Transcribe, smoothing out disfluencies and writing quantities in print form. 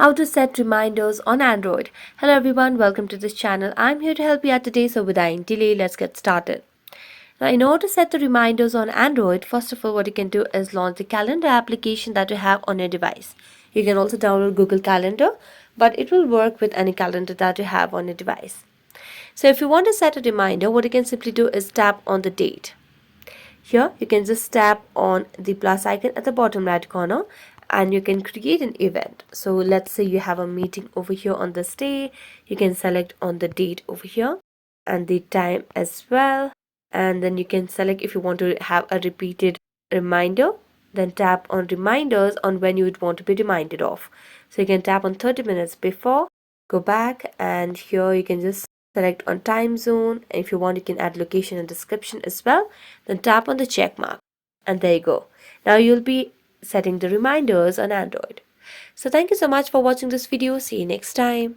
How to set reminders on Android. Hello everyone, welcome to this channel. I'm here to help you out today, so without any delay, let's get started. Now, in order to set the reminders on Android, first of all, what you can do is launch the calendar application that you have on your device. You can also download Google Calendar, but it will work with any calendar that you have on your device. So if you want to set a reminder, what you can simply do is tap on the date. Here you can just tap on the plus icon at the bottom right corner and you can create an event. So let's say you have a meeting over here on this day. You can select on the date over here and the time as well. And then you can select if you want to have a repeated reminder. Then tap on reminders on when you would want to be reminded of. So you can tap on 30 minutes before, go back, and here you can just select on time zone. And if you want, you can add location and description as well. Then tap on the check mark. And there you go. Now you'll be setting the reminders on Android. So thank you so much for watching this video. See you next time.